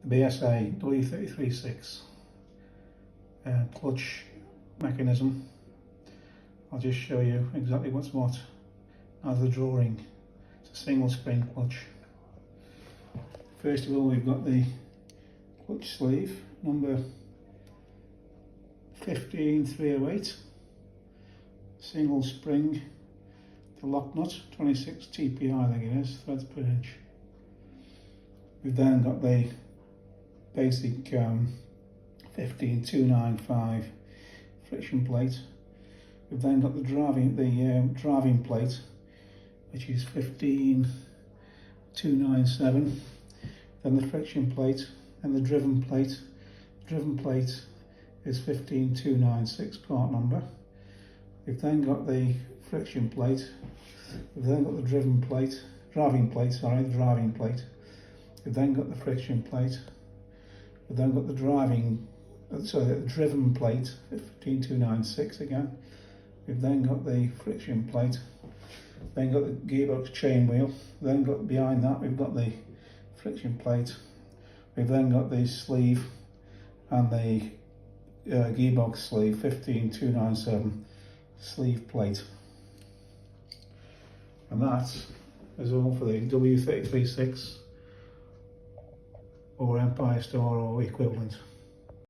BSA W336 clutch mechanism. I'll just show you exactly what's what as the drawing. It's a single spring clutch. First of all, we've got the clutch sleeve number 15308, single spring, the lock nut, 26 TPI I think it is, threads per inch. We've then got the basic 15295 friction plate. We've then got the driving plate, which is 15297. Then the friction plate and the driven plate. The driven plate is 15296 part number. We've then got the friction plate. We've then got the driving plate. We've then got the friction plate. We've then got the driven plate, 15296 again. We've then got the friction plate. Then got the gearbox chain wheel. Then got behind that we've got the friction plate. We've then got the sleeve and the gearbox sleeve, 15297 sleeve plate. And that is all for the W336 or Empire Star or equivalent.